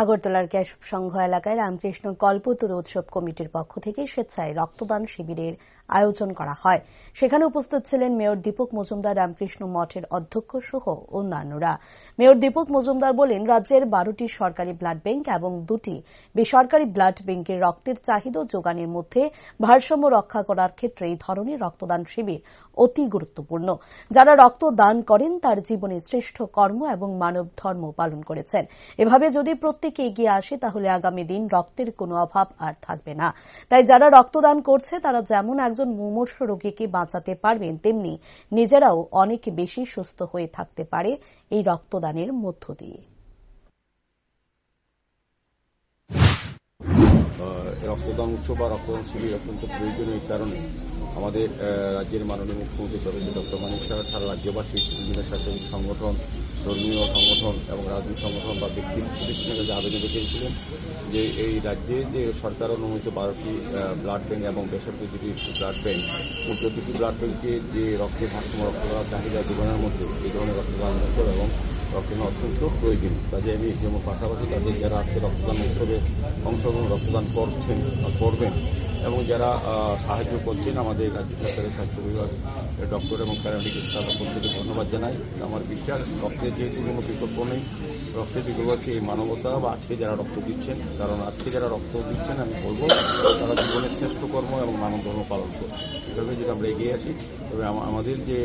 আগরতলার কেশব সংঘ এলাকায় রামকৃষ্ণ কল্পতরু উৎসব কমিটির পক্ষ থেকে স্বেচ্ছায় রক্তদান শিবিরের আয়োজন করা হয়। সেখানে উপস্থিত ছিলেন মেয়র দীপক মজুমদার, রামকৃষ্ণ মঠের অধ্যক্ষ সহ অন্যান্যরা। মেয়র দীপক মজুমদার বলেন, রাজ্যের 12টি সরকারি ব্লাড ব্যাংক এবং 2টি বেসরকারি ব্লাড ব্যাংকের রক্তের চাহিদা যোগানের মধ্যে ভারসাম্য রক্ষা করার ক্ষেত্রে এই ধরনের রক্তদান শিবির অতি গুরুত্বপূর্ণ। যারা রক্তদান করেন তার জীবনে শ্রেষ্ঠ কর্ম এবং মানব ধর্ম পালন করেছেন। এভাবে যদি প্রত্যেকে এগিয়ে আসে তাহলে আগামী দিন রক্তের কোনো অভাব আর থাকবে না। তাই যারা রক্তদান করছে তারা যেমন একজন মুমূর্ষ রোগীকে বাঁচাতে পারবেন, তেমনি নিজেরাও অনেক বেশি সুস্থ হয়ে থাকতে পারে এই রক্তদানের মধ্য দিয়ে। রক্তদান উৎসব বা রক্তদান শিবির অত্যন্ত প্রয়োজনীয় কারণে আমাদের রাজ্যের মাননীয় মুখ্যমন্ত্রী প্রফেসর ডক্টর মানিক সাহা সারা রাজ্যবাসী, বিভিন্ন স্বেচ্ছাসেবী সংগঠন, ধর্মীয় সংগঠন এবং রাজনৈতিক সংগঠন বা ব্যক্তি প্রতিষ্ঠানের কাছে আবেদন রেখেছিলেন যে এই রাজ্যে যে সরকার অনুমোদিত 12টি ব্লাড ব্যাংক এবং বেসরকারি 2টি ব্লাড ব্যাংক, প্রতিটি ব্লাড ব্যাংকে যে রক্তের ভারসাম্য রক্তদান চাহিদা যোগানোর মধ্যে এই ধরনের রক্তদান উৎসব এবং রক্তদান অত্যন্ত প্রয়োজন। কাজে আমি যেমন পাশাপাশি তাদের যারা আজকে রক্তদান উৎসবে অংশগ্রহণ রক্তদান করবেন এবং যারা সাহায্য করছেন আমাদের রাজ্য সরকারের স্বাস্থ্য বিভাগ ডক্টর এবং প্যারামেডিক্যাল স্টাফ প্রত্যেকে ধন্যবাদ জানাই। আমার বিশ্বাস রক্তের যেহেতু কোনো বিকল্প নেই, রক্তের বিকল্প হচ্ছে এই মানবতা বা আজকে যারা রক্ত দিচ্ছেন, কারণ আজকে যারা রক্ত দিচ্ছেন আমি বলবো তারা জীবনের শ্রেষ্ঠ কর্ম এবং মানব ধর্ম পালন করছে। এভাবে যদি আমরা এগিয়ে আসি তবে আমাদের যে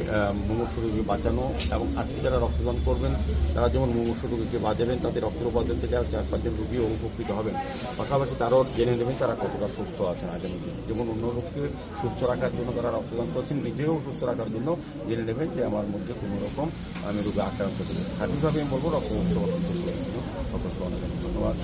মুমূর্ষু রোগী বাঁচানো এবং আজকে যারা রক্তদান করবেন তারা যেমন মুমূর্ষু রোগীকে বাঁচাবেন, তাদের রক্তের উপাদান থেকে আর 4-5 জন রোগীও উপকৃত হবেন। পাশাপাশি তারাও জেনে নেবেন তারা কতটা সুস্থ আছেন আগামী দিন। যেমন অন্য লোককে সুস্থ রাখার জন্য তারা রক্তদান করছেন, নিজেও সুস্থ রাখার জন্য জেনে নেবেন যে আমার মধ্যে কোনো রকম আমি রোগে আক্রান্ত করি। স্বাধীনভাবে আমি বলবো রক্ত উৎসব অত্যন্ত প্রয়োজনীয়। সকলকে অনেক ধন্যবাদ।